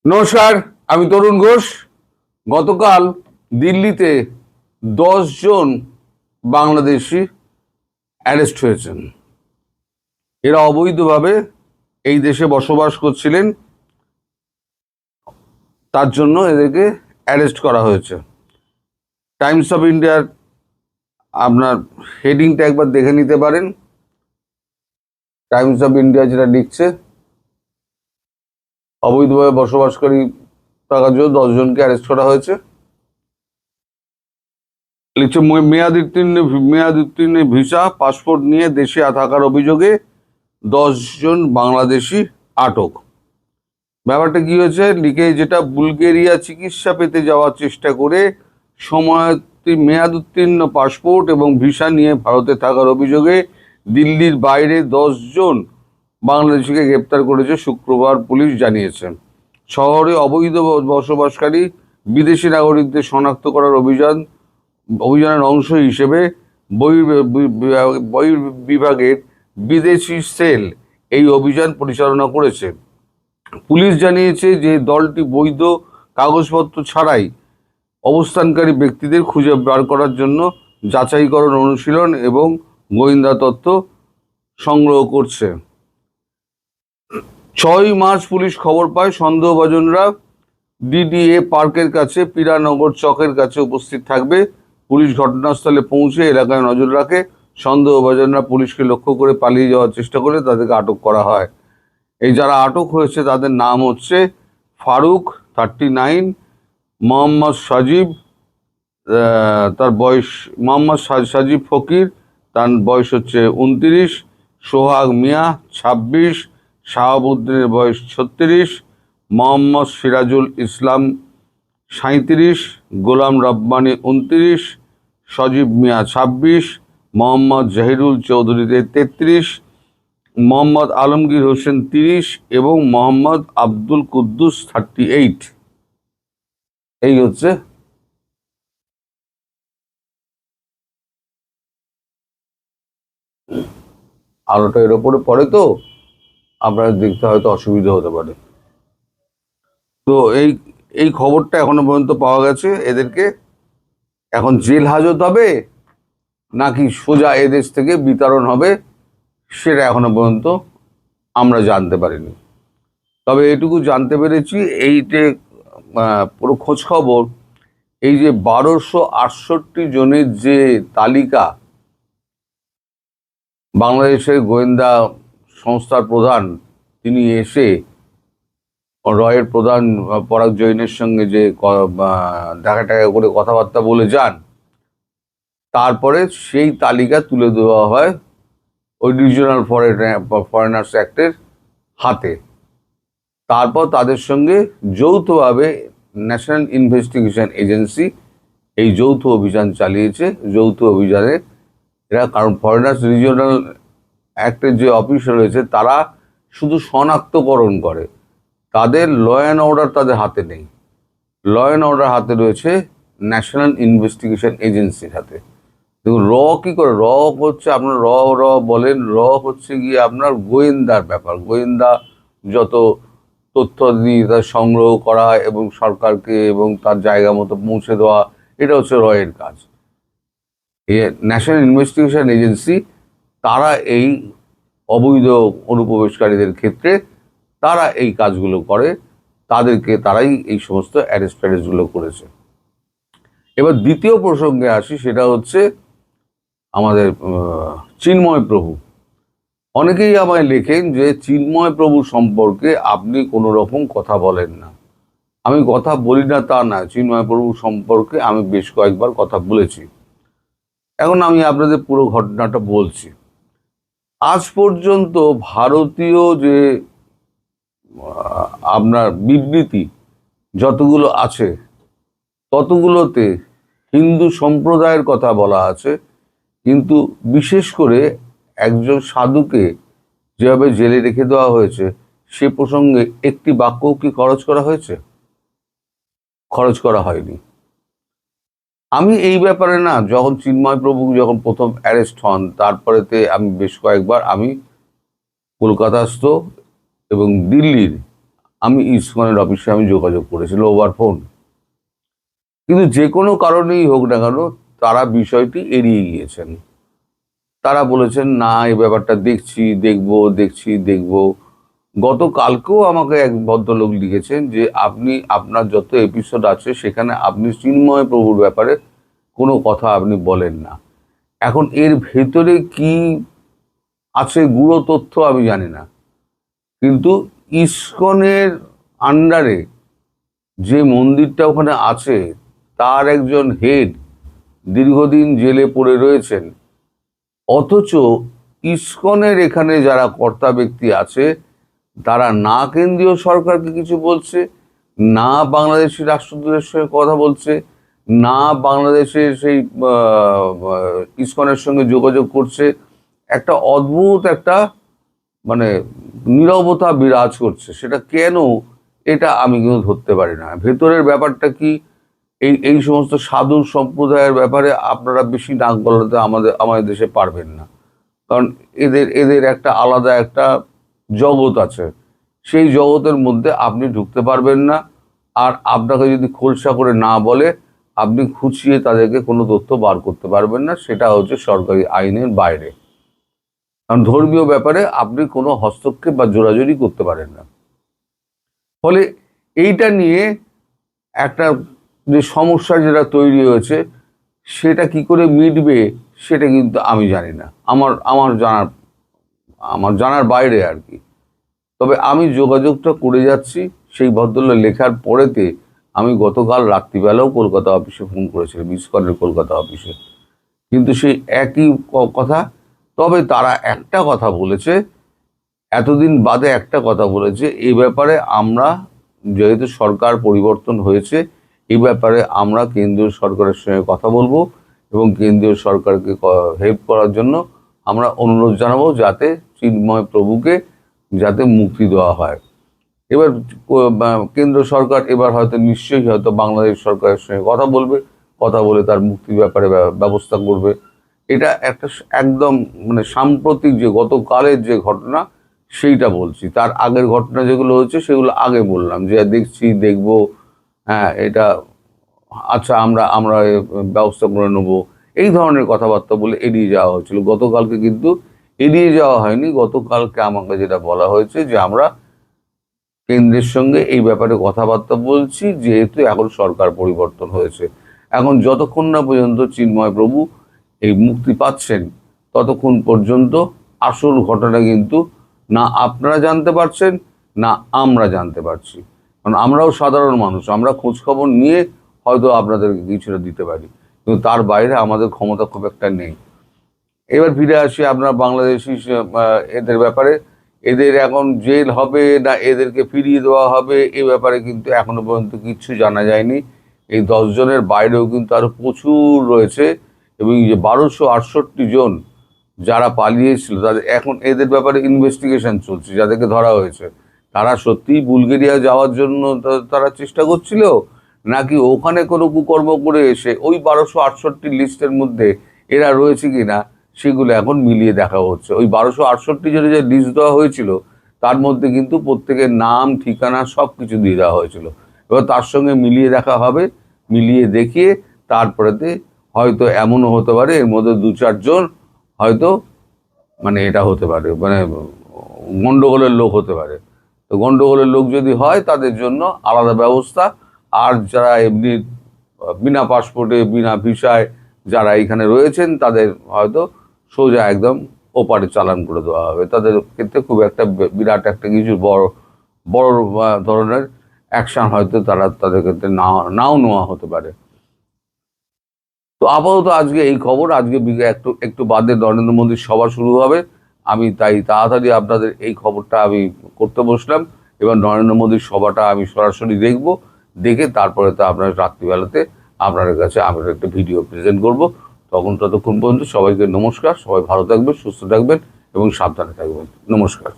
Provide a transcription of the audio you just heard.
নমস্কার, আমি তরুণ ঘোষ। গতকাল দিল্লিতে 10 জন বাংলাদেশি অ্যারেস্ট হয়েছেন। এরা অবৈধভাবে এই দেশে বসবাস করছিলেন, তার জন্য এদেরকে অ্যারেস্ট করা হয়েছে। টাইমস অফ ইন্ডিয়ার আপনার হেডিংটা একবার দেখে নিতে পারেন। টাইমস অফ ইন্ডিয়া যেটা লিখছে, অবৈধভাবে বসবাসকারী থাকার জন্য 10 জনকে অ্যারেস্ট করা হয়েছে। লিখছে মেয়াদোত্তীর্ণ ভিসা পাসপোর্ট নিয়ে দেশে থাকার অভিযোগে 10 জন বাংলাদেশি আটক। ব্যাপারটা কি হয়েছে লিখে, যেটা বুলগেরিয়া চিকিৎসা পেতে যাওয়ার চেষ্টা করে মেয়াদোত্তীর্ণ পাসপোর্ট এবং ভিসা নিয়ে ভারতে থাকার অভিযোগে দিল্লির বাইরে 10 জন বাংলাদেশিকে গ্রেপ্তার করেছে শুক্রবার পুলিশ জানিয়েছে। শহরে অবৈধ বসবাসকারী বিদেশি নাগরিকদের শনাক্ত করার অভিযানের অংশ হিসেবে বিভাগের বিদেশি সেল এই অভিযান পরিচালনা করেছে। পুলিশ জানিয়েছে যে দলটি বৈধ কাগজপত্র ছাড়াই অবস্থানকারী ব্যক্তিদের খুঁজে বার করার জন্য যাচাইকরণ, অনুশীলন এবং গোয়েন্দা তথ্য সংগ্রহ করছে। 6 মার্চ পুলিশ খবর পায় সন্দেহভাজনরা ডিডিএ পার্কের কাছে পীরানগর চকের কাছে উপস্থিত থাকবে। পুলিশ ঘটনাস্থলে পৌঁছে এলাকায় নজর রাখে। সন্দেহভাজনরা পুলিশকে লক্ষ্য করে পালিয়ে যাওয়ার চেষ্টা করে তাদেরকে আটক করা হয়। এই যারা আটক হয়েছে তাদের নাম হচ্ছে ফারুক 39, মোহাম্মদ সাজিব, তার বয়স মোহাম্মদ সাজিব ফকির, তার বয়স হচ্ছে 29, সোহাগ মিয়া 26, শাহাবুদ্দিনের বয়স 36, মোহাম্মদ সিরাজুল ইসলাম 37, গোলাম রব্বানি 29, সজীব মিয়া 26, মোহাম্মদ জাহিরুল চৌধুরী 33, মোহাম্মদ আলমগীর হোসেন 30 এবং মোহাম্মদ আব্দুল কুদ্দুস 38। এই হচ্ছে আলোটা এর ওপরে পড়ে, তো আপনারা দেখতে হয়তো অসুবিধা হতে পারে। তো এই খবরটা এখনো পর্যন্ত পাওয়া গেছে। এদেরকে এখন জেল হাজত হবে নাকি সোজা এদেশ থেকে বিতরণ হবে সেটা এখনো পর্যন্ত আমরা জানতে পারিনি। তবে এটুকু জানতে পেরেছি, এই যে পুরো খোঁজ খবর, এই যে 1268 জনের যে তালিকা বাংলাদেশের গোয়েন্দা সংস্থার প্রধান তিনি এসে রয়ের প্রধান পরাগ জৈনের সঙ্গে যে দেখা টাকা করে কথাবার্তা বলে যান, তারপরে সেই তালিকা তুলে দেওয়া হয় ওই রিজিওনাল ফরেনার্স অ্যাক্টের হাতে। তারপর তাদের সঙ্গে যৌথভাবে ন্যাশনাল ইনভেস্টিগেশন এজেন্সি এই যৌথ অভিযান চালিয়েছে। যৌথ অভিযানে এরা, কারণ ফরেনার্স রিজিওনাল অ্যাক্টের যে অফিসার রয়েছে তারা শুধু শনাক্তকরণ করে, তাদের ল অ্যান্ড অর্ডার তাদের হাতে নেই। ল অ্যান্ড অর্ডার হাতে রয়েছে ন্যাশনাল ইনভেস্টিগেশন এজেন্সির হাতে। দেখুন, র কি করে, র হচ্ছে আপনার র বলেন, র হচ্ছে গিয়ে আপনার গোয়েন্দার ব্যাপার। গোয়েন্দা যত তথ্য দিয়ে তার সংগ্রহ করা এবং সরকারকে এবং তার জায়গা মতো পৌঁছে দেওয়া, এটা হচ্ছে র এর কাজ। ন্যাশনাল ইনভেস্টিগেশন এজেন্সি তারা এই অবৈধ অনুপ্রবেশকারীদের ক্ষেত্রে তারা এই কাজগুলো করে, তারাই এই সমস্ত অ্যারেস্টগুলো করেছে। এবার দ্বিতীয় প্রসঙ্গে আসি, সেটা হচ্ছে আমাদের চিন্ময় প্রভু। অনেকেই আমায় লেখেন যে চিন্ময় প্রভু সম্পর্কে আপনি কোনো রকম কথা বলেন না। আমি কথা বলি না তা না, চিন্ময় প্রভু সম্পর্কে আমি বেশ কয়েকবার কথা বলেছি। এখন আমি আপনাদের পুরো ঘটনাটা বলছি। আজ পর্যন্ত ভারতীয় যে আপনার বিবৃতি যতগুলো আছে ততগুলোতে হিন্দু সম্প্রদায়ের কথা বলা আছে, কিন্তু বিশেষ করে একজন সাধুকে যেভাবে জেলে রেখে দেওয়া হয়েছে সে প্রসঙ্গে একটি বাক্যও কি খরচ করা হয়েছে? খরচ করা হয়নি। আমি এই ব্যাপারে না, যখন চিন্ময় প্রভু যখন প্রথম অ্যারেস্ট হন তারপরেতে আমি বেশ কয়েকবার আমি কলকাতাস্থ এবং দিল্লির আমি ইসকনের অফিসে আমি যোগাযোগ করেছিলাম ওভার ফোন। কিন্তু যে কোনো কারণেই হোক না কেন তারা বিষয়টি এড়িয়ে গিয়েছেন। তারা বলেছেন না এই ব্যাপারটা দেখছি। গতকালকেও আমাকে এক ভদ্রলোক লিখেছেন যে আপনি আপনার যত এপিসোড আছে সেখানে আপনি চিন্ময় প্রভুর ব্যাপারে কোনো কথা আপনি বলেন না। এখন এর ভেতরে কি আছে গুঁড়ো তথ্য আমি জানি না, কিন্তু ইসকনের আন্ডারে যে মন্দিরটা ওখানে আছে তার একজন হেড দীর্ঘদিন জেলে পড়ে রয়েছেন, অথচ ইসকনের এখানে যারা কর্তা ব্যক্তি আছে তারা না কেন্দ্রীয় সরকারকে কিছু বলছে, না বাংলাদেশি রাষ্ট্রদূতের সঙ্গে কথা বলছে, না বাংলাদেশের সেই ইসকনের সঙ্গে যোগাযোগ করছে। একটা অদ্ভুত একটা মানে নীরবতা বিরাজ করছে। সেটা কেন এটা আমি কিন্তু ধরতে পারি না। ভেতরের ব্যাপারটা কি, এই সমস্ত সাধু সম্প্রদায়ের ব্যাপারে আপনারা বেশি নাক গলাতে আমাদের দেশে পারবেন না, কারণ এদের একটা আলাদা একটা জগৎ আছে, সেই জগতের মধ্যে আপনি ঢুকতে পারবেন না। আর আপনাকে যদি খোলসা করে না বলে আপনি খুঁচিয়ে তাদেরকে কোনো তথ্য বার করতে পারবেন না, সেটা হচ্ছে সরকারি আইনের বাইরে। কারণ ধর্মীয় ব্যাপারে আপনি কোনো হস্তক্ষেপ বা জোরাজুরি করতে পারেন না। ফলে এইটা নিয়ে একটা যে সমস্যা যেটা তৈরি হয়েছে সেটা কি করে মিটবে সেটা কিন্তু আমি জানি না, আমার জানার বাইরে আর কি। তবে আমি যোগাযোগটা করে যাচ্ছি। সেই ভদ্রলোক লেখার পরেতে আমি গতকাল রাত্রিবেলাও কলকাতা অফিসে ফোন করেছিলাম, ইসকনের কলকাতা অফিসে, কিন্তু সেই একই কথা। তবে তারা একটা কথা বলেছে, এতদিন বাদে একটা কথা বলেছে, এই ব্যাপারে আমরা যেহেতু সরকার পরিবর্তন হয়েছে এই ব্যাপারে আমরা কেন্দ্রীয় সরকারের সঙ্গে কথা বলবো এবং কেন্দ্রীয় সরকারকে হেল্প করার জন্য আমরা অনুরোধ জানাবো যাতে চিন্ময় প্রভুকে যাতে মুক্তি দেওয়া হয়। এবার কেন্দ্র সরকার এবার হয়তো নিশ্চয়ই হয়তো বাংলাদেশ সরকারের সঙ্গে কথা বলে তার মুক্তির ব্যাপারে ব্যবস্থা করবে। এটা একটা একদম মানে সাম্প্রতিক যে গতকালের যে ঘটনা সেইটা বলছি, তার আগের ঘটনা যেগুলো হচ্ছে সেগুলো আগে বললাম যে দেখবো, হ্যাঁ এটা আচ্ছা আমরা ব্যবস্থা করে নেবো, এই ধরনের কথাবার্তা বলে এড়িয়ে যাওয়া হয়েছিল। গতকালকে কিন্তু এড়িয়ে যাওয়া হয়নি, গতকালকে আমাকে যেটা বলা হয়েছে যে আমরা কেন্দ্রের সঙ্গে এই ব্যাপারে কথাবার্তা বলছি, যেহেতু এখন সরকার পরিবর্তন হয়েছে। এখন যতক্ষণ না পর্যন্ত চিন্ময় প্রভু এই মুক্তি পাচ্ছেন ততক্ষণ পর্যন্ত আসল ঘটনা কিন্তু না আপনারা জানতে পারছেন না আমরা জানতে পারছি, কারণ আমরাও সাধারণ মানুষ, আমরা খোঁজখবর নিয়ে হয়তো আপনাদেরকে কিছুটা দিতে পারি, কিন্তু তার বাইরে আমাদের ক্ষমতা খুব একটা নেই। এবার ফিরে আসি আপনার বাংলাদেশি এদের ব্যাপারে। এদের এখন জেল হবে না এদেরকে ফিরিয়ে দেওয়া হবে এ ব্যাপারে কিন্তু এখনো পর্যন্ত কিচ্ছু জানা যায়নি। এই 10 জনের বাইরেও কিন্তু আরো প্রচুর রয়েছে, এবং যে 1268 জন যারা পালিয়েছিল তাদের এখন এদের ব্যাপারে ইনভেস্টিগেশন চলছে। যাদেরকে ধরা হয়েছে তারা সত্যিই বুলগেরিয়া যাওয়ার জন্য তারা চেষ্টা করছিল, নাকি ওখানে কোনো কুকর্ম করে এসে ওই 1268 লিস্টের মধ্যে এরা রয়েছে কিনা সেগুলো এখন মিলিয়ে দেখা হচ্ছে। ওই 1268 জনের যে লিস্ট দেওয়া হয়েছিল তার মধ্যে কিন্তু প্রত্যেকের নাম ঠিকানা সব কিছু দিয়ে দেওয়া হয়েছিল। এবার তার সঙ্গে মিলিয়ে দেখা হবে, মিলিয়ে দেখিয়ে তারপরেতে হয়তো এমনও হতে পারে এর মধ্যে 2-4 জন হয়তো মানে এটা হতে পারে, মানে গন্ডগোলের লোক হতে পারে। তো গন্ডগোলের লোক যদি হয় তাদের জন্য আলাদা ব্যবস্থা, আর যারা এমনি বিনা পাসপোর্টে বিনা ভিসায় যারা এখানে রয়েছেন তাদের হয়তো সোজা একদম ওপারে চালান করে দেওয়া হবে। তাদের ক্ষেত্রে খুব একটা বিরাট একটা কিছু বড় ধরনের অ্যাকশন হয়তো তাদের ক্ষেত্রে নাও নেওয়া হতে পারে। তো আপাতত আজকে এই খবর। আজকে একটু বাদে নরেন্দ্র মোদীর সভা শুরু হবে, আমি তাই তাড়াতাড়ি আপনাদের এই খবরটা আমি করতে বসলাম। এবার নরেন্দ্র মোদীর সভাটা আমি সরাসরি দেখে তারপরে তো আপনার রাত্রিবেলাতে আপনাদের কাছে আমরা একটা ভিডিও প্রেজেন্ট করব। ততক্ষণ পর্যন্ত সবাইকে নমস্কার। সবাই ভালো থাকবেন, সুস্থ থাকবেন এবং সাবধানে থাকবেন। নমস্কার।